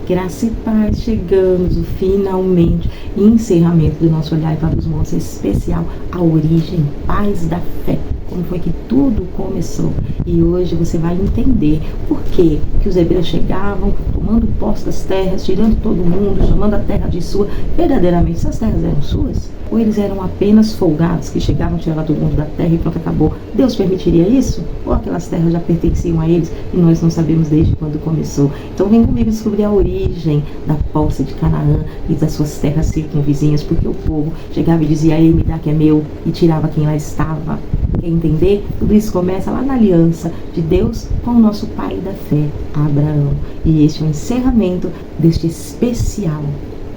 Graça e paz, chegamos finalmente encerramento do nosso Olhar para os Montes especial, a origem, paz da fé, como foi que tudo começou. E hoje você vai entender por que os hebreus chegavam tomando posse das terras, tirando todo mundo, chamando a terra de sua. Verdadeiramente essas terras eram suas? Ou eles eram apenas folgados que chegavam, tiravam todo mundo da terra e pronto, acabou? Deus permitiria isso? Ou aquelas terras já pertenciam a eles e nós não sabemos desde quando começou? Então vem comigo descobrir a origem da posse de Canaã e das suas terras circunvizinhas, porque o povo chegava e dizia: ei, me dá que é meu, e tirava quem lá estava. Quer entender? Tudo isso começa lá na aliança de Deus com o nosso pai da fé, Abraão. E este é o encerramento deste especial,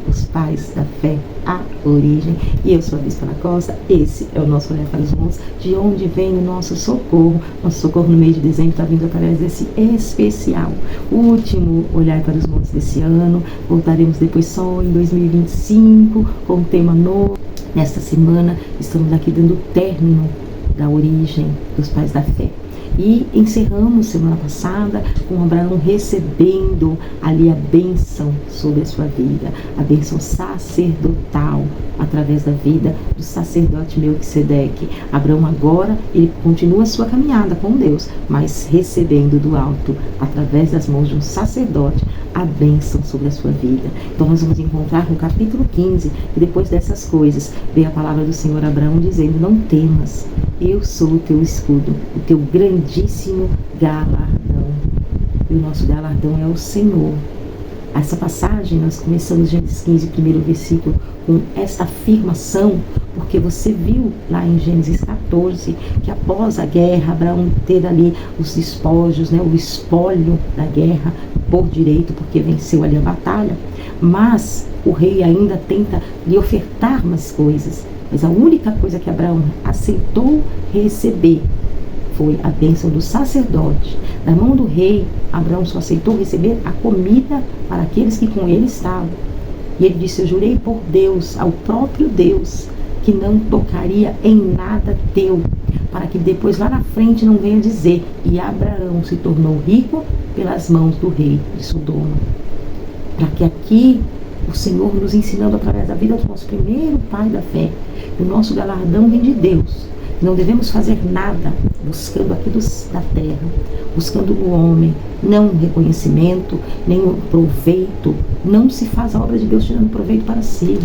os pais da fé, a origem. E eu sou a Bispa Ana Costa, esse é o nosso Olhar para os Montes, de onde vem o nosso socorro. Nosso socorro no mês de dezembro está vindo através desse especial, o último Olhar para os Montes desse ano. Voltaremos depois só em 2025 com um tema novo. Nesta semana estamos aqui dando término da origem dos pais da fé. E encerramos semana passada com Abraão recebendo ali a bênção sobre a sua vida, a bênção sacerdotal através da vida do sacerdote Melquisedeque. Abraão agora, ele continua a sua caminhada com Deus, mas recebendo do alto, através das mãos de um sacerdote, a bênção sobre a sua vida. Então nós vamos encontrar no capítulo 15, e depois dessas coisas, veio a palavra do Senhor a Abraão dizendo: não temas, eu sou o teu escudo, o teu grandíssimo galardão. E o nosso galardão é o Senhor. Essa passagem, nós começamos Gênesis 15, primeiro versículo, com esta afirmação, porque você viu lá em Gênesis 14, que após a guerra, Abraão ter ali os despojos, o espólio da guerra por direito, porque venceu ali a batalha, mas o rei ainda tenta lhe ofertar mais coisas. Mas a única coisa que Abraão aceitou receber foi a bênção do sacerdote. Da mão do rei, Abraão só aceitou receber a comida para aqueles que com ele estavam. E ele disse: eu jurei por Deus, ao próprio Deus, que não tocaria em nada teu, para que depois lá na frente não venha dizer: e Abraão se tornou rico pelas mãos do rei de Sodoma. Para que aqui o Senhor nos ensinando através da vida do nosso primeiro pai da fé, o nosso galardão vem de Deus. Não devemos fazer nada buscando aqui da terra, buscando no homem, não reconhecimento, nem o proveito. Não se faz a obra de Deus tirando proveito para si.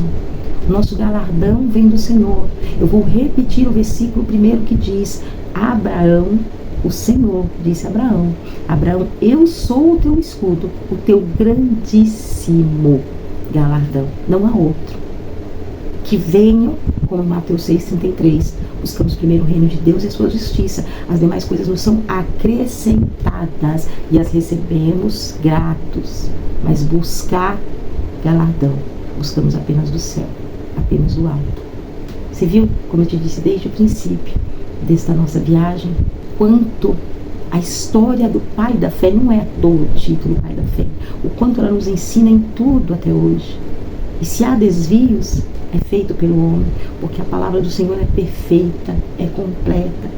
O nosso galardão vem do Senhor. Eu vou repetir o versículo primeiro que diz: Abraão, o Senhor disse a Abraão: Abraão, eu sou o teu escudo, o teu grandíssimo galardão. Não há outro. Que venham, como Mateus 6,33, buscamos primeiro o reino de Deus e a sua justiça. As demais coisas nos são acrescentadas e as recebemos gratos. Mas buscar galardão, buscamos apenas do céu, apenas do alto. Você viu, como eu te disse desde o princípio desta nossa viagem, quanto a história do pai da fé não é à toa o título pai da fé, o quanto ela nos ensina em tudo até hoje. E se há desvios, é feito pelo homem, porque a palavra do Senhor é perfeita, é completa,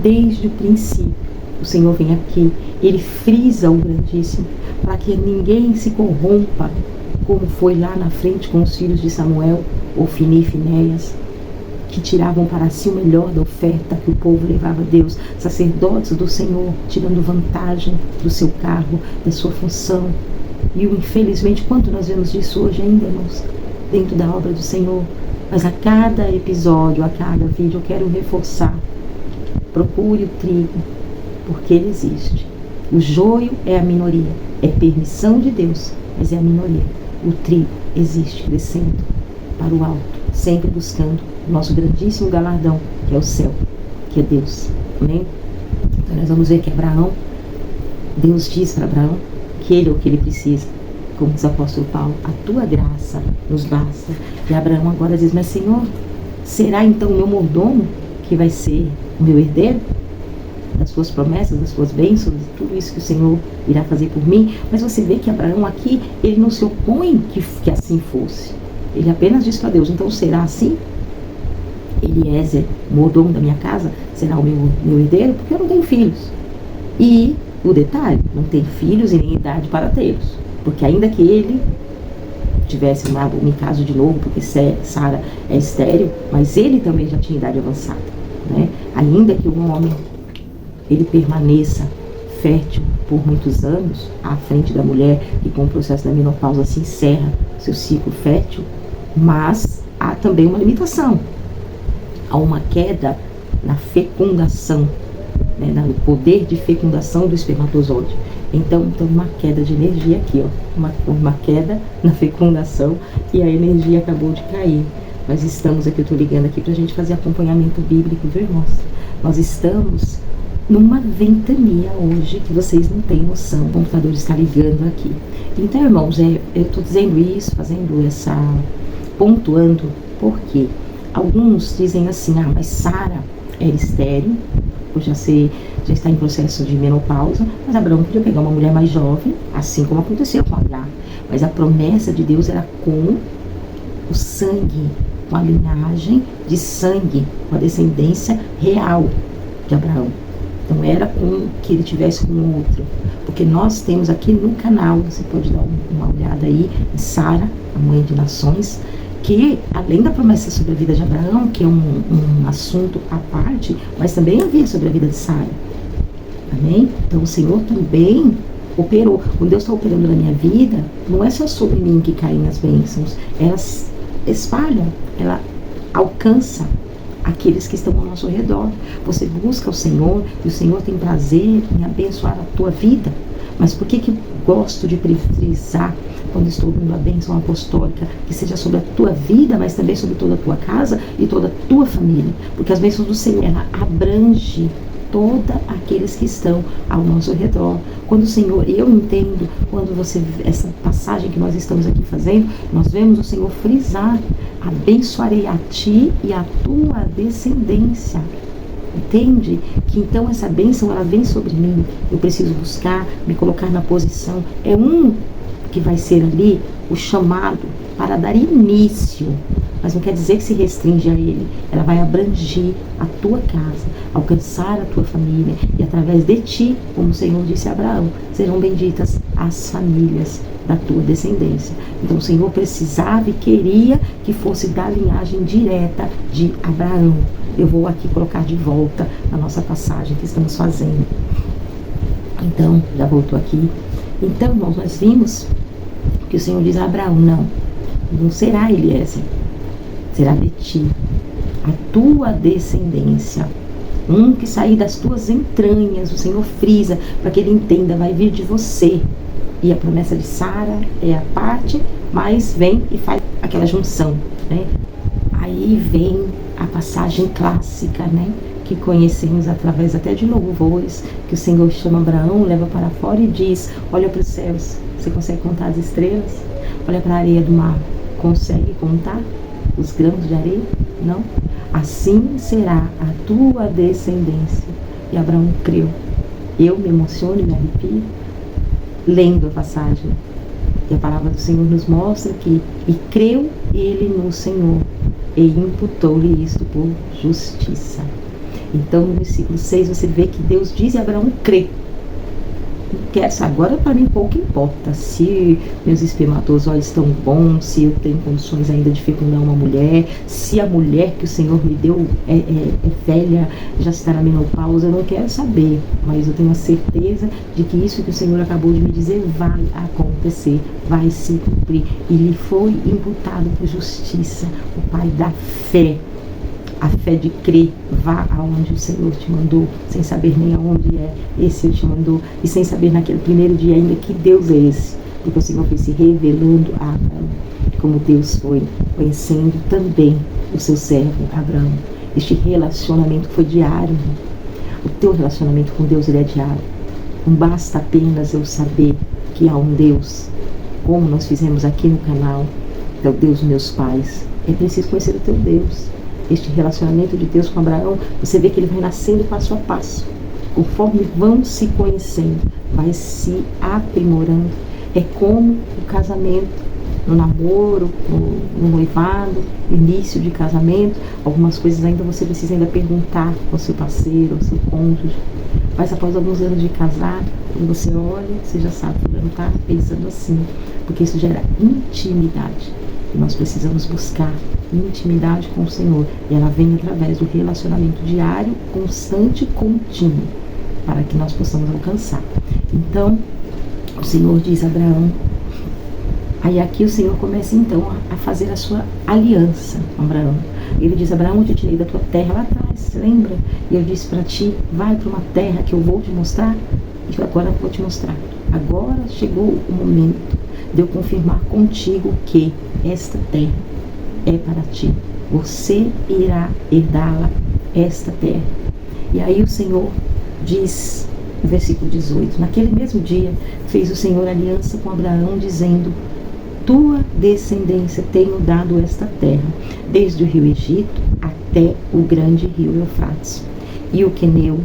desde o princípio. O Senhor vem aqui, Ele frisa o grandíssimo, para que ninguém se corrompa, como foi lá na frente com os filhos de Samuel, Ofni e Finéias, que tiravam para si o melhor da oferta que o povo levava a Deus, sacerdotes do Senhor, tirando vantagem do seu cargo, da sua função. E infelizmente, quanto nós vemos disso hoje ainda, irmãos, dentro da obra do Senhor. Mas a cada episódio, a cada vídeo, eu quero reforçar: procure o trigo, porque ele existe. O joio é a minoria, é permissão de Deus, mas é a minoria. O trigo existe, crescendo para o alto, sempre buscando o nosso grandíssimo galardão, que é o céu, que é Deus. Amém? Então nós vamos ver que Abraão, Deus diz para Abraão que ele é o que ele precisa. Como diz o apóstolo Paulo: a tua graça nos basta. E Abraão agora diz: mas Senhor, será então o meu mordomo que vai ser o meu herdeiro? Das suas promessas, das suas bênçãos, de tudo isso que o Senhor irá fazer por mim. Mas você vê que Abraão aqui, ele não se opõe que assim fosse. Ele apenas diz para Deus: então será assim? Eliezer, mordomo da minha casa, será o meu herdeiro? Porque eu não tenho filhos. E o detalhe: não tem filhos e nem idade para tê-los. Porque ainda que ele tivesse um caso de novo, porque Sara é estéril, mas ele também já tinha idade avançada, né? Ainda que um homem ele permaneça fértil por muitos anos à frente da mulher e com o processo da menopausa se encerra seu ciclo fértil, mas há também uma limitação, há uma queda na fecundação, né, no poder de fecundação do espermatozoide. Então uma queda de energia aqui, ó, uma queda na fecundação e a energia acabou de cair. Nós estamos aqui, eu estou ligando aqui para a gente fazer acompanhamento bíblico, viu, irmãos? Nós estamos numa ventania hoje que vocês não têm noção. O computador está ligando aqui. Então, irmãos, eu estou dizendo isso, fazendo essa, pontuando, porque alguns dizem assim, mas Sara era estéril, por já está em processo de menopausa, mas Abraão podia pegar uma mulher mais jovem, assim como aconteceu com Agar. Mas a promessa de Deus era com o sangue, com a linhagem de sangue, com a descendência real de Abraão. Então era com que ele tivesse com o outro. Porque nós temos aqui no canal, você pode dar uma olhada aí, em Sara, a mãe de nações, que além da promessa sobre a vida de Abraão, que é um assunto à parte, mas também havia sobre a vida de Sara. Amém? Então o Senhor também operou. Quando Deus está operando na minha vida, não é só sobre mim que caem as bênçãos, elas espalham, ela alcança aqueles que estão ao nosso redor. Você busca o Senhor e o Senhor tem prazer em abençoar a tua vida. Mas por que eu gosto de frisar quando estou dando a bênção apostólica, que seja sobre a tua vida, mas também sobre toda a tua casa e toda a tua família? Porque as bênçãos do Senhor, ela abrange todos aqueles que estão ao nosso redor. Quando o Senhor, eu entendo, quando você, essa passagem que nós estamos aqui fazendo, nós vemos o Senhor frisar, abençoarei a ti e a tua descendência. Entende? Que então essa bênção, ela vem sobre mim. Eu preciso buscar, me colocar na posição. É que vai ser ali o chamado para dar início, mas não quer dizer que se restringe a ele. Ela vai abranger a tua casa, alcançar a tua família, e através de ti, como o Senhor disse a Abraão, serão benditas as famílias da tua descendência. Então o Senhor precisava e queria que fosse da linhagem direta de Abraão. Eu vou aqui colocar de volta a nossa passagem que estamos fazendo. Então, já voltou aqui. Então, irmãos, nós vimos que o Senhor diz a Abraão, não será Eliezer, será de ti, a tua descendência, que sair das tuas entranhas. O Senhor frisa para que ele entenda, vai vir de você. E a promessa de Sara é a parte, mas vem e faz aquela junção, né? Aí vem a passagem clássica, né? Que conhecemos através até de louvores, que o Senhor chama Abraão, leva para fora e diz, olha para os céus, você consegue contar as estrelas? Olha para a areia do mar, consegue contar os grãos de areia? Não? Assim será a tua descendência. E Abraão creu. Eu me emociono e me arrepio lendo a passagem. E a palavra do Senhor nos mostra que, e creu ele no Senhor, e imputou-lhe isto por justiça. Então, no versículo 6, você vê que Deus diz a Abraão crer. Agora, para mim, pouco importa se meus espermatozoides estão bons, se eu tenho condições ainda de fecundar uma mulher, se a mulher que o Senhor me deu é velha, já está na menopausa. Eu não quero saber, mas eu tenho a certeza de que isso que o Senhor acabou de me dizer vai acontecer, vai se cumprir. E lhe foi imputado por justiça, o Pai da fé. A fé de crer, vá aonde o Senhor te mandou, sem saber nem aonde esse te mandou, e sem saber naquele primeiro dia ainda que Deus é esse, porque o Senhor foi se revelando a Abraão, como Deus foi conhecendo também o seu servo Abraão. Este relacionamento foi diário. O teu relacionamento com Deus, ele é diário. Não basta apenas eu saber que há um Deus, como nós fizemos aqui no canal, é o Deus dos meus pais. É preciso conhecer o teu Deus. Este relacionamento de Deus com Abraão, você vê que ele vai nascendo passo a passo. Conforme vão se conhecendo, vai se aprimorando. É como o casamento, no namoro, no noivado, início de casamento. Algumas coisas ainda você precisa perguntar ao seu parceiro, ao seu cônjuge. Mas após alguns anos de casado, quando você olha, você já sabe que não está pensando assim, porque isso gera intimidade. E nós precisamos buscar intimidade com o Senhor. E ela vem através do relacionamento diário, constante e contínuo, para que nós possamos alcançar. Então, o Senhor diz a Abraão, aí aqui o Senhor começa então a fazer a sua aliança com Abraão. Ele diz, Abraão, eu te tirei da tua terra lá atrás, lembra? E eu disse para ti, vai para uma terra que eu vou te mostrar, e agora eu vou te mostrar. Agora chegou o momento de eu confirmar contigo que esta terra é para ti. Você irá herdá-la, esta terra. E aí o Senhor diz, no versículo 18, naquele mesmo dia fez o Senhor aliança com Abraão, dizendo, tua descendência tenho dado esta terra, desde o rio Egito até o grande rio Eufrates, e o Queneu,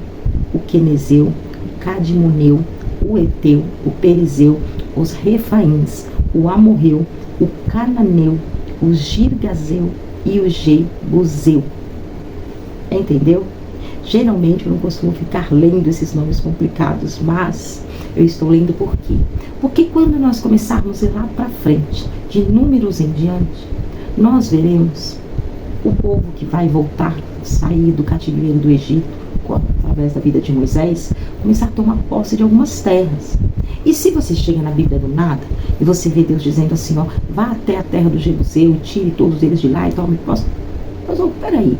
o Quenezeu, o Cadimoneu, o Eteu, o Perizeu, os Refaíns, o Amorreu, o Cananeu, o Girgazeu e o Jebuseu. Entendeu? Geralmente eu não costumo ficar lendo esses nomes complicados, mas eu estou lendo por quê? Porque quando nós começarmos a ir lá para frente, de Números em diante, nós veremos o povo que vai voltar, sair do cativeiro do Egito, através da vida de Moisés, começar a tomar posse de algumas terras. E se você chega na Bíblia do nada, e você vê Deus dizendo assim, ó, vá até a terra do Jebuseu, tire todos eles de lá e tome posse. Mas, peraí,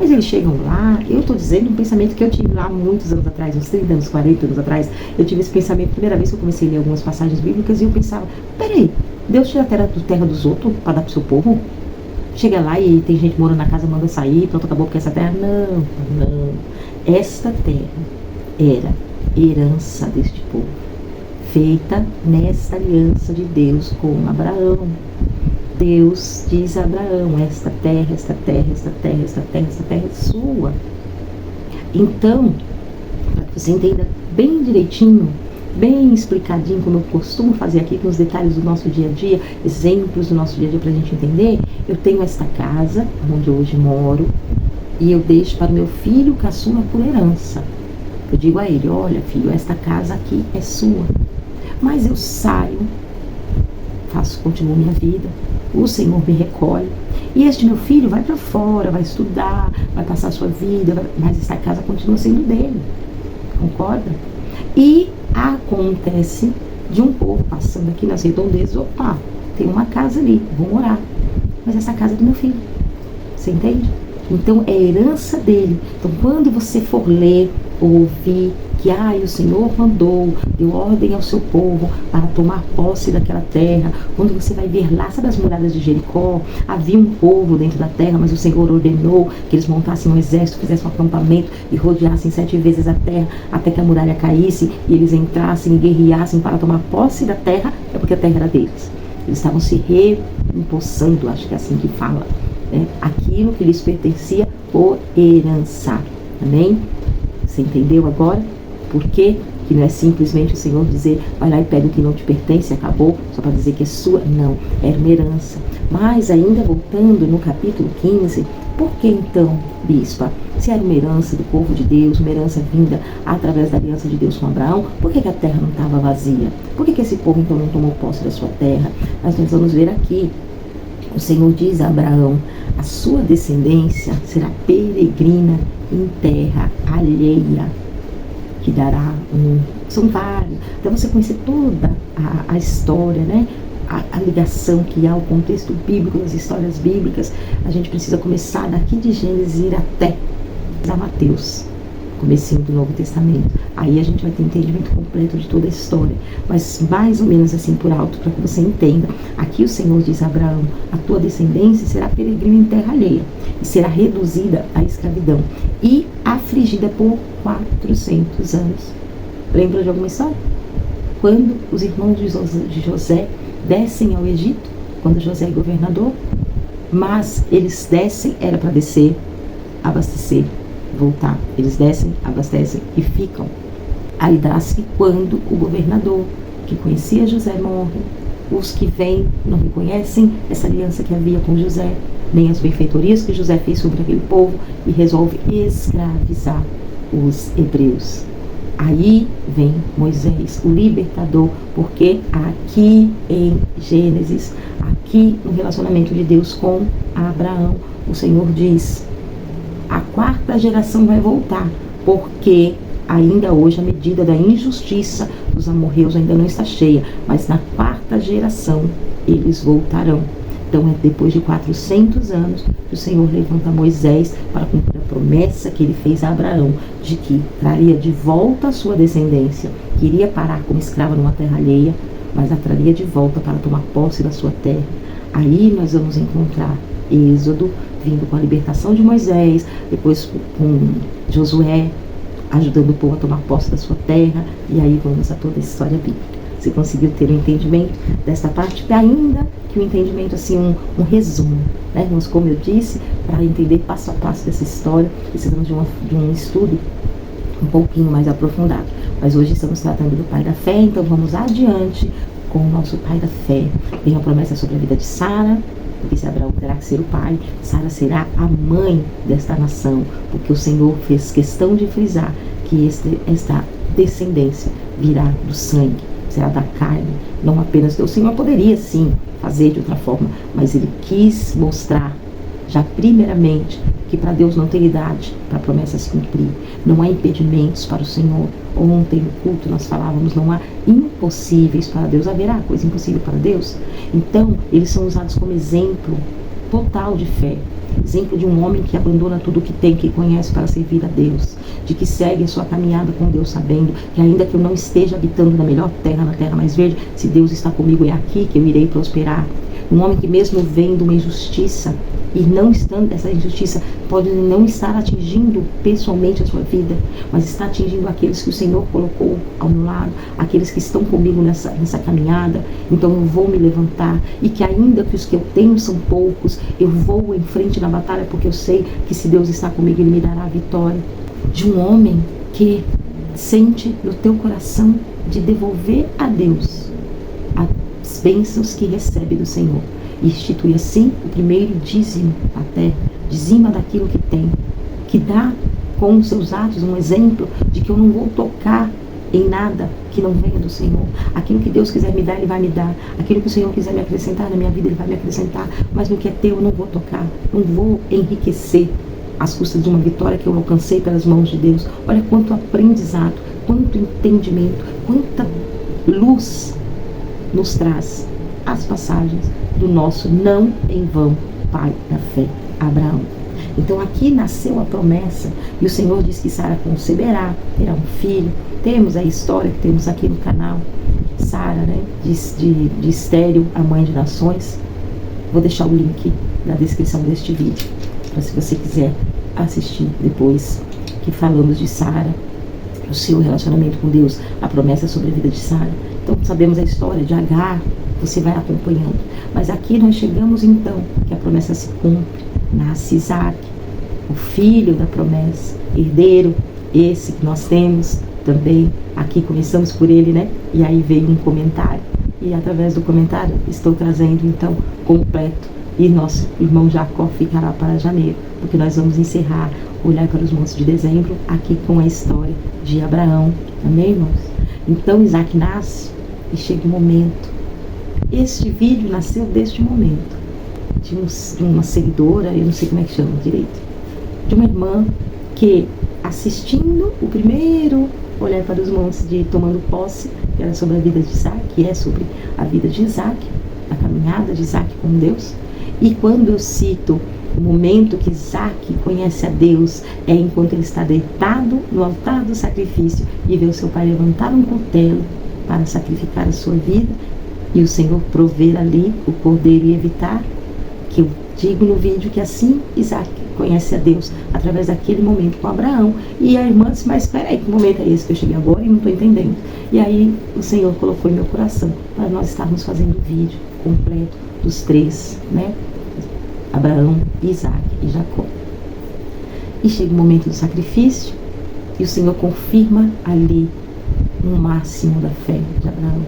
mas eles chegam lá, eu estou dizendo um pensamento que eu tive lá muitos anos atrás, uns 30 anos, 40 anos atrás, eu tive esse pensamento, primeira vez que eu comecei a ler algumas passagens bíblicas, e eu pensava, peraí, Deus tira a terra dos outros para dar para o seu povo? Chega lá e tem gente morando na casa, manda sair, pronto, acabou porque essa terra, não. Esta terra era herança deste povo, feita nesta aliança de Deus com Abraão. Deus diz a Abraão, esta terra é sua. Então, para que você entenda bem direitinho, bem explicadinho, como eu costumo fazer aqui com os detalhes do nosso dia a dia, exemplos do nosso dia a dia para a gente entender, eu tenho esta casa, onde eu hoje moro, e eu deixo para o meu filho caçula por herança. Eu digo a ele, olha filho, esta casa aqui é sua, mas eu saio, continuo minha vida, o Senhor me recolhe, e este meu filho vai para fora, vai estudar, vai passar a sua vida, mas esta casa continua sendo dele, concorda? E acontece de um povo passando aqui nas redondezas, opa, tem uma casa ali, vou morar, mas essa casa é do meu filho, você entende? Então é herança dele. Então quando você for ler ou ouvir que o Senhor mandou, deu ordem ao seu povo para tomar posse daquela terra, quando você vai ver lá, sabe as muralhas de Jericó? Havia um povo dentro da terra, mas o Senhor ordenou que eles montassem um exército, fizessem um acampamento e rodeassem 7 vezes a terra, até que a muralha caísse e eles entrassem e guerreassem para tomar posse da terra, é porque a terra era deles. Eles estavam se reempossando, acho que é assim que fala, né? Aquilo que lhes pertencia por herança. Amém? Você entendeu agora? Por quê? Que não é simplesmente o Senhor dizer, vai lá e pega o que não te pertence, acabou, só para dizer que é sua. Não, era uma herança. Mas ainda voltando no capítulo 15, por que então, bispa, se era uma herança do povo de Deus, uma herança vinda através da aliança de Deus com Abraão, por que a terra não estava vazia? Por que esse povo então não tomou posse da sua terra? Mas nós vamos ver aqui, o Senhor diz a Abraão, a sua descendência será peregrina em terra alheia, que dará são vários, até você conhecer toda a história, né? A ligação que há, o contexto bíblico, as histórias bíblicas, a gente precisa começar daqui de Gênesis e ir até Mateus, comecinho do Novo Testamento. Aí a gente vai ter entendimento completo de toda a história, mas mais ou menos assim por alto, para que você entenda. Aqui o Senhor diz a Abraão, a tua descendência será peregrina em terra alheia, e será reduzida à escravidão, e afligida por 400 anos. Lembra de alguma história? Quando os irmãos de José descem ao Egito, quando José é governador, mas eles descem, era para descer, abastecer, voltar. Eles descem, abastecem e ficam. Aí dá-se quando o governador, que conhecia José, morre, os que vêm não reconhecem essa aliança que havia com José, nem as benfeitorias que José fez sobre aquele povo, e resolve escravizar os hebreus. Aí vem Moisés, o libertador, porque aqui em Gênesis, aqui no relacionamento de Deus com Abraão, o Senhor diz: a 4ª geração vai voltar, porque ainda hoje a medida da injustiça dos amorreus ainda não está cheia, mas na 4ª geração eles voltarão. Então é depois de 400 anos que o Senhor levanta Moisés para cumprir a promessa que ele fez a Abraão, de que traria de volta a sua descendência, que iria parar como escrava numa terra alheia, mas a traria de volta para tomar posse da sua terra. Aí nós vamos encontrar Êxodo, vindo com a libertação de Moisés, depois com Josué, ajudando o povo a tomar posse da sua terra, e aí vamos a toda a história bíblica. Você conseguiu ter um entendimento desta parte, ainda que um entendimento assim, um resumo, né? Mas como eu disse, para entender passo a passo dessa história, precisamos de um estudo um pouquinho mais aprofundado. Mas hoje estamos tratando do pai da fé, então vamos adiante com o nosso pai da fé. Vem a promessa sobre a vida de Sara, porque se Abraão terá que ser o pai, Sara será a mãe desta nação, porque o Senhor fez questão de frisar que esta descendência virá do sangue, será da carne, não apenas. O Senhor poderia sim fazer de outra forma, mas ele quis mostrar já primeiramente que para Deus não tem idade para a promessa se cumprir, não há impedimentos para o Senhor. Ontem no culto nós falávamos, não há impossíveis para Deus. Haverá coisa impossível para Deus? Então eles são usados como exemplo total de fé, exemplo de um homem que abandona tudo o que tem, que conhece, para servir a Deus, de que segue a sua caminhada com Deus, sabendo que ainda que eu não esteja habitando na melhor terra, na terra mais verde, se Deus está comigo, é aqui que eu irei prosperar. Um homem que mesmo vendo uma injustiça, e não estando, essa injustiça pode não estar atingindo pessoalmente a sua vida, mas está atingindo aqueles que o Senhor colocou ao meu lado, aqueles que estão comigo nessa caminhada. Então eu vou me levantar, e que ainda que os que eu tenho são poucos, eu vou em frente na batalha, porque eu sei que se Deus está comigo, Ele me dará a vitória. De um homem que sente no teu coração de devolver a Deus as bênçãos que recebe do Senhor, e institui assim o primeiro dízimo da terra, dizima daquilo que tem, que dá com os seus atos um exemplo de que eu não vou tocar em nada que não venha do Senhor. Aquilo que Deus quiser me dar, Ele vai me dar. Aquilo que o Senhor quiser me acrescentar na minha vida, Ele vai me acrescentar. Mas no que é teu eu não vou tocar, não vou enriquecer às custas de uma vitória que eu alcancei pelas mãos de Deus. Olha quanto aprendizado, quanto entendimento, quanta luz nos traz as passagens do nosso não em vão pai da fé, Abraão. Então aqui nasceu a promessa, e o Senhor diz que Sara conceberá, terá um filho. Temos a história que temos aqui no canal, Sara, né, de estéril, a mãe de nações. Vou deixar o link na descrição deste vídeo, para se você quiser assistir depois, que falamos de Sara, o seu relacionamento com Deus, a promessa sobre a vida de Sara. Então sabemos a história de Agar, você vai acompanhando. Mas aqui nós chegamos então, que a promessa se cumpre, nasce Isaac, o filho da promessa, herdeiro, esse que nós temos também. Aqui começamos por ele, né? E aí veio um comentário, e através do comentário estou trazendo então completo, e nosso irmão Jacó ficará para janeiro, porque nós vamos encerrar Olhar para os Montes de dezembro aqui com a história de Abraão. Amém, irmãos? Então Isaac nasce, e chega o momento. Este vídeo nasceu deste momento, de uma seguidora, eu não sei como é que chama direito, de uma irmã que, assistindo o primeiro Olhar para os Montes de Tomando Posse, que era sobre a vida de Isaac, que é sobre a vida de Isaac, a caminhada de Isaac com Deus. E quando eu cito o momento que Isaac conhece a Deus, é enquanto ele está deitado no altar do sacrifício e vê o seu pai levantar um cutelo para sacrificar a sua vida, e o Senhor prover ali o cordeiro e evitar, que eu digo no vídeo que assim Isaac conhece a Deus, através daquele momento com Abraão. E a irmã disse: mas espera aí, que momento é esse que eu cheguei agora e não estou entendendo? E aí o Senhor colocou em meu coração para nós estarmos fazendo o vídeo completo dos três, né? Abraão, Isaac e Jacó. E chega o momento do sacrifício, e o Senhor confirma ali um máximo da fé de Abraão,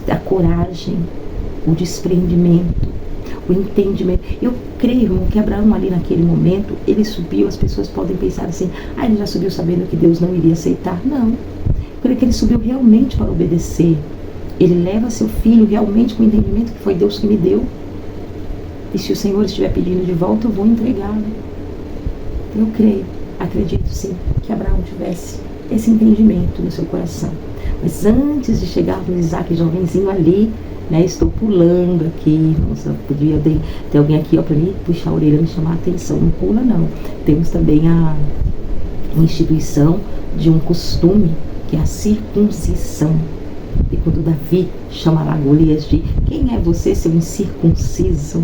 da coragem, o desprendimento, o entendimento. Eu creio, irmão, que Abraão ali naquele momento, ele subiu, as pessoas podem pensar assim, ele já subiu sabendo que Deus não iria aceitar. Não, eu creio que ele subiu realmente para obedecer. Ele leva seu filho realmente com o entendimento que foi Deus que me deu. E se o Senhor estiver pedindo de volta, eu vou entregá-lo. Eu creio, acredito sim, que Abraão tivesse esse entendimento no seu coração. Mas antes de chegar no Isaac jovenzinho ali, né, estou pulando aqui, nossa, podia ter alguém aqui para me puxar a orelha, me chamar a atenção, não pula não. Temos também a instituição de um costume, que é a circuncisão. E quando Davi chama lá Golias de quem é você, seu incircunciso?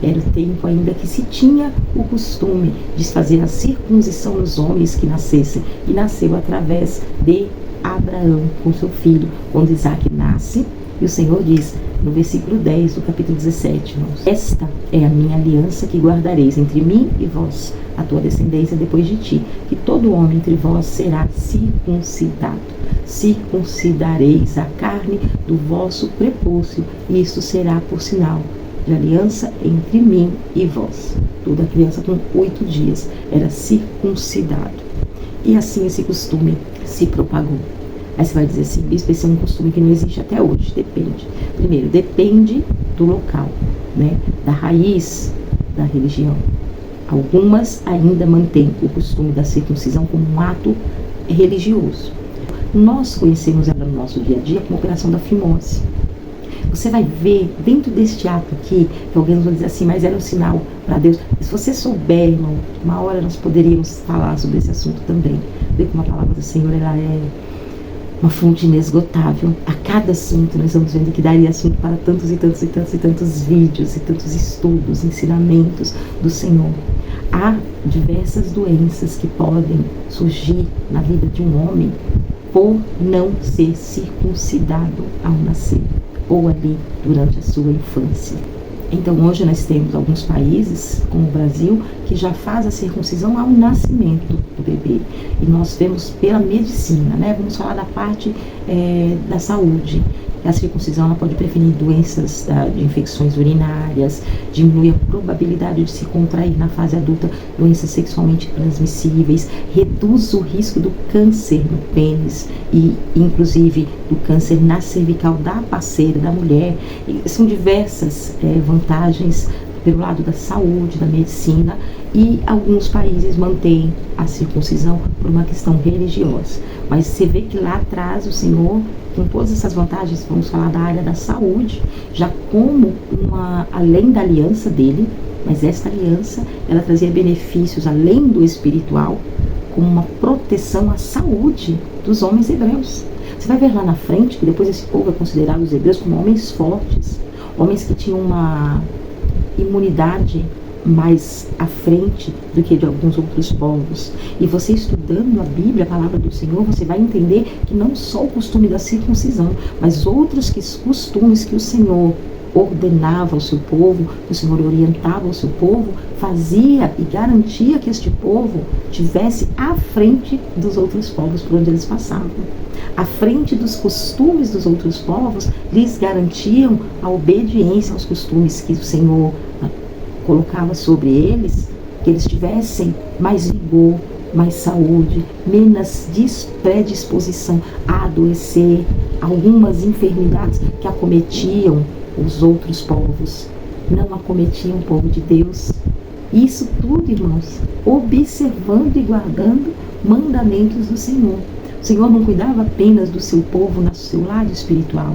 Era o tempo ainda que se tinha o costume de fazer a circuncisão nos homens que nascessem. E nasceu através de Abraão com seu filho. Quando Isaac nasce, e o Senhor diz no versículo 10 do capítulo 17, irmãos, esta é a minha aliança que guardareis entre mim e vós, a tua descendência depois de ti, que todo homem entre vós será circuncidado. Circuncidareis a carne do vosso prepúcio, e isso será por sinal de aliança entre mim e vós. Toda criança com 8 dias era circuncidado. E assim esse costume se propagou. Aí você vai dizer assim, bispo, esse é um costume que não existe até hoje. Depende. Primeiro, depende do local, né? Da raiz da religião. Algumas ainda mantêm o costume da circuncisão como um ato religioso. Nós conhecemos ela no nosso dia a dia como a operação da fimose. Você vai ver dentro deste ato aqui, que alguém vai dizer assim, mas era um sinal para Deus. Se você souber, irmão, uma hora nós poderíamos falar sobre esse assunto também. Ver como a palavra do Senhor, ela é uma fonte inesgotável. A cada assunto nós vamos vendo que daria assunto para tantos e tantos e tantos e tantos vídeos e tantos estudos, ensinamentos do Senhor. Há diversas doenças que podem surgir na vida de um homem por não ser circuncidado ao nascer, ou ali durante a sua infância. Então hoje nós temos alguns países, como o Brasil, que já faz a circuncisão ao nascimento do bebê. E nós vemos pela medicina, né? Vamos falar da parte da saúde. A circuncisão ela pode prevenir doenças de infecções urinárias, diminui a probabilidade de se contrair na fase adulta doenças sexualmente transmissíveis, reduz o risco do câncer no pênis e inclusive do câncer na cervical da parceira, da mulher. E são diversas vantagens pelo lado da saúde, da medicina, e alguns países mantêm a circuncisão por uma questão religiosa. Mas você vê que lá atrás o Senhor, com todas essas vantagens, vamos falar da área da saúde, já como além da aliança dele, mas esta aliança, ela trazia benefícios além do espiritual, como uma proteção à saúde dos homens hebreus. Você vai ver lá na frente que depois esse povo é considerado os hebreus como homens fortes, homens que tinham uma imunidade mais à frente do que de alguns outros povos. E você estudando a Bíblia, a palavra do Senhor, você vai entender que não só o costume da circuncisão, mas outros costumes que o Senhor ordenava ao seu povo, que o Senhor orientava ao seu povo, fazia e garantia que este povo tivesse à frente dos outros povos por onde eles passavam. À frente dos costumes dos outros povos, lhes garantiam a obediência aos costumes que o Senhor colocava sobre eles, que eles tivessem mais vigor, mais saúde, menos predisposição a adoecer, algumas enfermidades que acometiam os outros povos, não acometiam o povo de Deus. Isso tudo, irmãos, observando e guardando mandamentos do Senhor. O Senhor não cuidava apenas do seu povo no seu lado espiritual.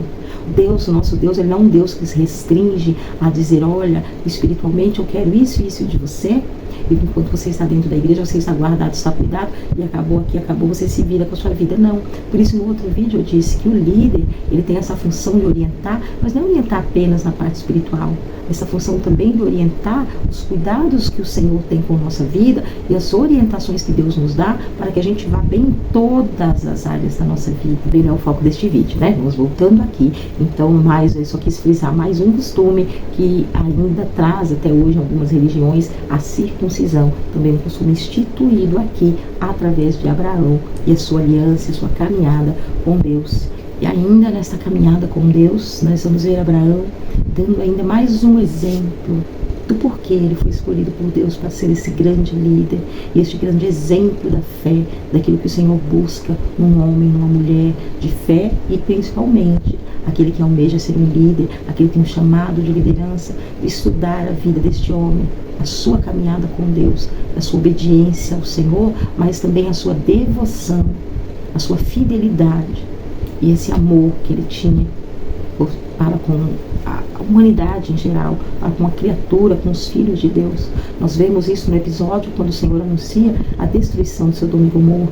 Deus, o nosso Deus, ele não é um Deus que se restringe a dizer, olha, espiritualmente eu quero isso e isso de você, e enquanto você está dentro da igreja, você está guardado, está cuidado, e acabou aqui, acabou, você se vira com a sua vida. Não. Por isso, no outro vídeo eu disse que o líder, ele tem essa função de orientar, mas não orientar apenas na parte espiritual, essa função também de orientar os cuidados que o Senhor tem com a nossa vida e as orientações que Deus nos dá para que a gente vá bem em todas as áreas da nossa vida. Bem, é o foco deste vídeo, né? Vamos voltando aqui. Então, eu só quis frisar mais um costume que ainda traz até hoje em algumas religiões, a circuncisão, também um costume instituído aqui através de Abraão e a sua aliança, a sua caminhada com Deus. E ainda nesta caminhada com Deus, nós vamos ver Abraão dando ainda mais um exemplo do porquê ele foi escolhido por Deus para ser esse grande líder, e este grande exemplo da fé, daquilo que o Senhor busca num homem, numa mulher de fé, e principalmente aquele que almeja ser um líder, aquele que tem um chamado de liderança, de estudar a vida deste homem, a sua caminhada com Deus, a sua obediência ao Senhor, mas também a sua devoção, a sua fidelidade e esse amor que ele tinha para com a humanidade em geral, para com a criatura, com os filhos de Deus. Nós vemos isso no episódio quando o Senhor anuncia a destruição de Sodoma e Gomorra.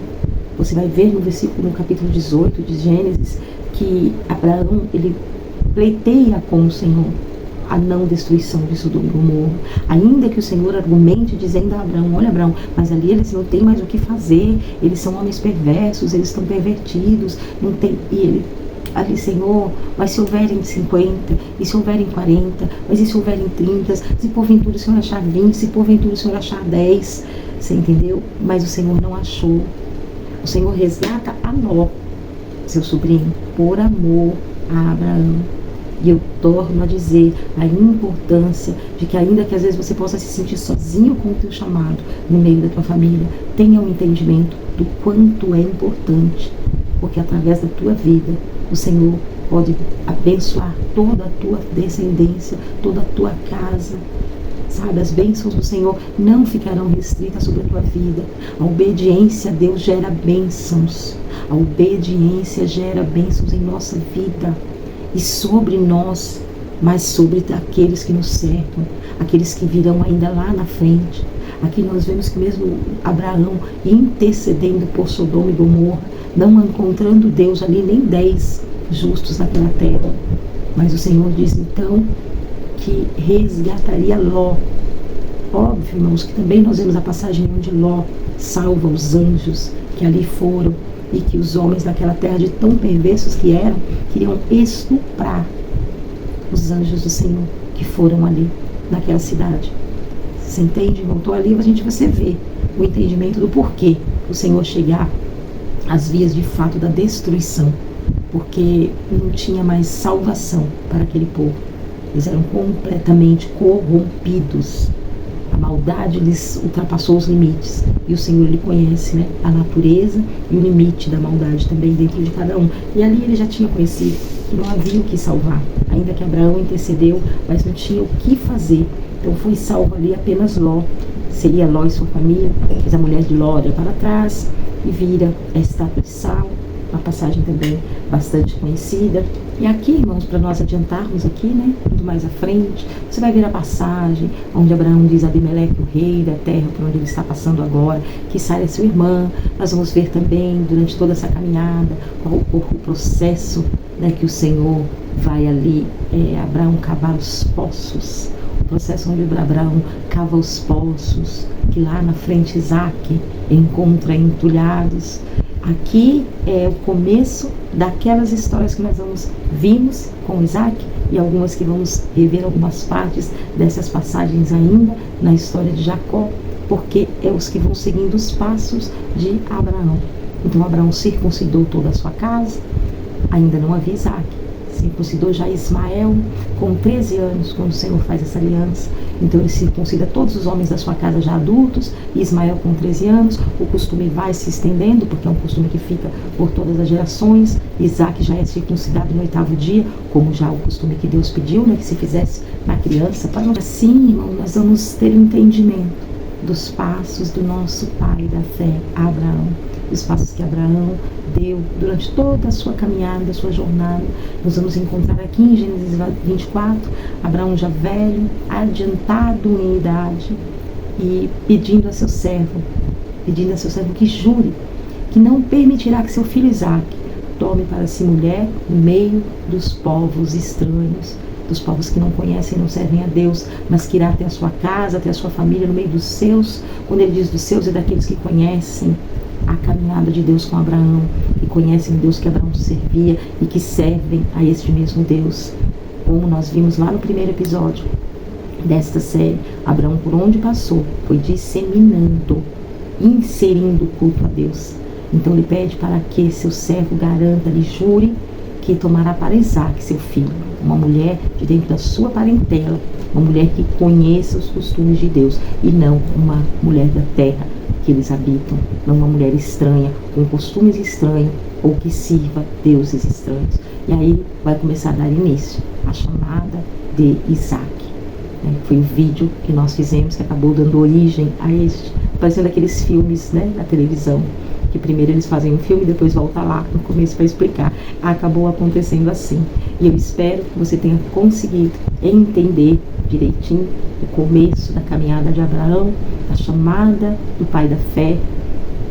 Você vai ver no capítulo 18 de Gênesis, que Abraão, ele pleiteia com o Senhor a não destruição de Sodoma e Gomorra, ainda que o Senhor argumente dizendo a Abraão: olha, Abraão, mas ali eles não têm mais o que fazer, eles são homens perversos, eles estão pervertidos, não tem. E ele ali: Senhor, mas se houverem 50, e se houverem 40, mas e se houverem 30, se porventura o Senhor achar 20, se porventura o Senhor achar 10, você entendeu? Mas o Senhor não achou. O Senhor resgata a Ló, seu sobrinho, por amor a Abraão. E eu torno a dizer a importância de que, ainda que às vezes você possa se sentir sozinho com o teu chamado no meio da tua família, tenha um entendimento do quanto é importante, porque através da tua vida o Senhor pode abençoar toda a tua descendência, toda a tua casa. Sabe, as bênçãos do Senhor não ficarão restritas sobre a tua vida. A obediência a Deus gera bênçãos. A obediência gera bênçãos em nossa vida. E sobre nós, mas sobre aqueles que nos cercam, aqueles que virão ainda lá na frente. Aqui nós vemos que mesmo Abraão intercedendo por Sodoma e Gomorra, não encontrando Deus ali nem 10 justos naquela terra. Mas o Senhor diz então que resgataria Ló. Óbvio, irmãos, que também nós vemos a passagem onde Ló salva os anjos que ali foram, e que os homens daquela terra, de tão perversos que eram, queriam estuprar os anjos do Senhor que foram ali naquela cidade. Você entende, irmão? Então ali você vê o entendimento do porquê o Senhor chegar às vias de fato da destruição, porque não tinha mais salvação para aquele povo. Eles eram completamente corrompidos. A maldade lhes ultrapassou os limites. E o Senhor, ele conhece, né, a natureza e o limite da maldade também dentro de cada um. E ali ele já tinha conhecido que não havia o que salvar. Ainda que Abraão intercedeu, mas não tinha o que fazer. Então foi salvo ali apenas Ló. Seria Ló e sua família. Mas a mulher de Ló olha para trás e vira a estátua de sal. Uma passagem também bastante conhecida. E aqui, irmãos, para nós adiantarmos aqui, né, indo mais à frente, você vai ver a passagem onde Abraão diz a Abimeleque, o rei da terra por onde ele está passando agora, que Sara sua irmã. Nós vamos ver também, durante toda essa caminhada, o processo, né, que o Senhor vai ali, Abraão cavar os poços, o processo onde Abraão cava os poços, que lá na frente Isaac encontra entulhados. Aqui é o começo daquelas histórias que nós vimos com Isaac, e algumas que vamos rever algumas partes dessas passagens ainda na história de Jacó, porque é os que vão seguindo os passos de Abraão. Então Abraão circuncidou toda a sua casa, ainda não havia Isaac. Circuncidou já Ismael com 13 anos, quando o Senhor faz essa aliança. Então ele circuncida todos os homens da sua casa já adultos, e Ismael com 13 anos. O costume vai se estendendo, porque é um costume que fica por todas as gerações. Isaac já é circuncidado no 8º dia, como já o costume que Deus pediu, né, que se fizesse na criança. Assim, irmão, nós vamos ter um entendimento dos passos do nosso pai da fé, Abraão. Os passos que Abraão deu durante toda a sua caminhada, a sua jornada. Nós vamos encontrar aqui em Gênesis 24, Abraão já velho, adiantado em idade, e pedindo a seu servo que jure que não permitirá que seu filho Isaac tome para si mulher no meio dos povos estranhos, dos povos que não conhecem e não servem a Deus, mas que irá até a sua casa, até a sua família, no meio dos seus. Quando ele diz dos seus, é daqueles que conhecem a caminhada de Deus com Abraão, e conhecem o Deus que Abraão servia e que servem a este mesmo Deus. Como nós vimos lá no primeiro episódio desta série, Abraão, por onde passou, foi disseminando, inserindo o culto a Deus. Então ele pede para que seu servo garanta, lhe jure que tomará para Isaac, seu filho, uma mulher de dentro da sua parentela, uma mulher que conheça os costumes de Deus e não uma mulher da terra que eles habitam, não uma mulher estranha, com costumes estranhos ou que sirva deuses estranhos. E aí vai começar a dar início a chamada de Isaac. Foi o vídeo que nós fizemos que acabou dando origem a este, parecendo aqueles filmes, né, na televisão, que primeiro eles fazem um filme e depois volta lá no começo para explicar. Acabou acontecendo assim. E eu espero que você tenha conseguido entender direitinho o começo da caminhada de Abraão, a chamada do pai da fé.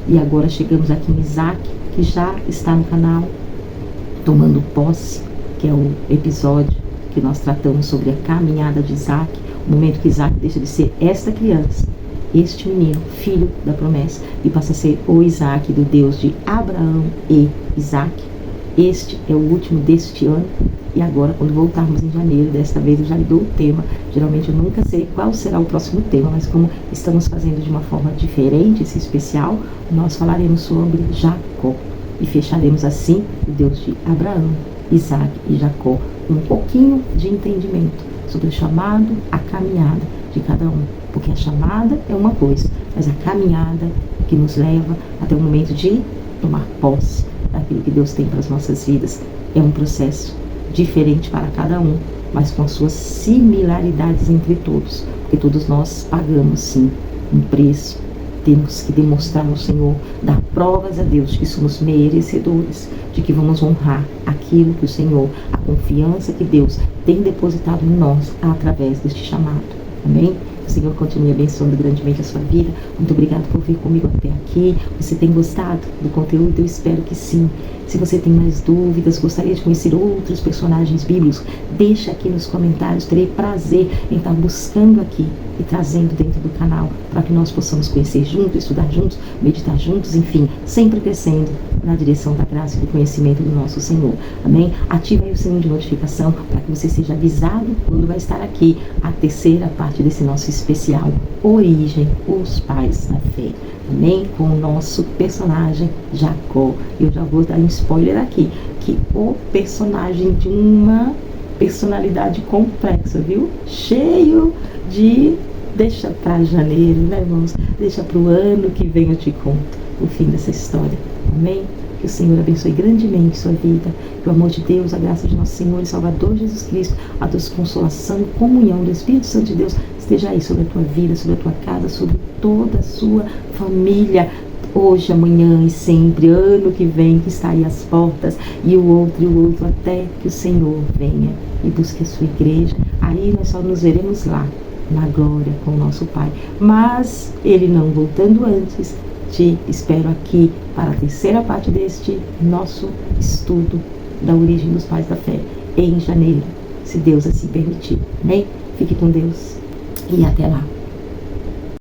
E agora chegamos aqui em Isaac, que já está no canal, tomando posse, que é o episódio que nós tratamos sobre a caminhada de Isaac, o momento que Isaac deixa de ser esta criança, este menino, filho da promessa, e passa a ser o Isaac do Deus de Abraão e Isaac. Este é o último deste ano, e agora quando voltarmos em janeiro, desta vez eu já lhe dou o tema. Geralmente eu nunca sei qual será o próximo tema, mas como estamos fazendo de uma forma diferente esse especial, nós falaremos sobre Jacó, e fecharemos assim o Deus de Abraão, Isaac e Jacó, com um pouquinho de entendimento sobre o chamado, a caminhada de cada um, porque a chamada é uma coisa, mas a caminhada que nos leva até o momento de tomar posse daquilo que Deus tem para as nossas vidas é um processo diferente para cada um, mas com as suas similaridades entre todos, porque todos nós pagamos sim um preço. Temos que demonstrar ao Senhor, dar provas a Deus de que somos merecedores, de que vamos honrar aquilo que o Senhor, a confiança que Deus tem depositado em nós através deste chamado. Amém? O Senhor continue abençoando grandemente a sua vida. Muito obrigado por vir comigo até aqui. Você tem gostado do conteúdo? Eu espero que sim. Se você tem mais dúvidas, gostaria de conhecer outros personagens bíblicos, deixa aqui nos comentários. Terei prazer em estar buscando aqui e trazendo dentro do canal para que nós possamos conhecer juntos, estudar juntos, meditar juntos, enfim, sempre crescendo na direção da graça e do conhecimento do nosso Senhor. Amém? Ative aí o sininho de notificação para que você seja avisado quando vai estar aqui a terceira parte desse nosso especial Origem, os Pais da Fé. Amém? Com o nosso personagem Jacó. Eu já vou dar um spoiler aqui, que o personagem de uma personalidade complexa, viu? Cheio de... Deixa para janeiro, né, irmãos? Deixa para o ano que vem eu te conto o fim dessa história. Amém? Que o Senhor abençoe grandemente sua vida. Que o amor de Deus, a graça de nosso Senhor e Salvador Jesus Cristo, a tua consolação e comunhão do Espírito Santo de Deus esteja aí sobre a tua vida, sobre a tua casa, sobre toda a sua família. Hoje, amanhã e sempre, ano que vem, que está aí às portas, e o outro, até que o Senhor venha e busque a sua igreja. Aí nós só nos veremos lá, na glória com o nosso Pai. Mas, Ele não voltando antes, te espero aqui para a terceira parte deste nosso estudo da origem dos pais da fé, em janeiro, se Deus assim permitir. Amém? Fique com Deus e até lá.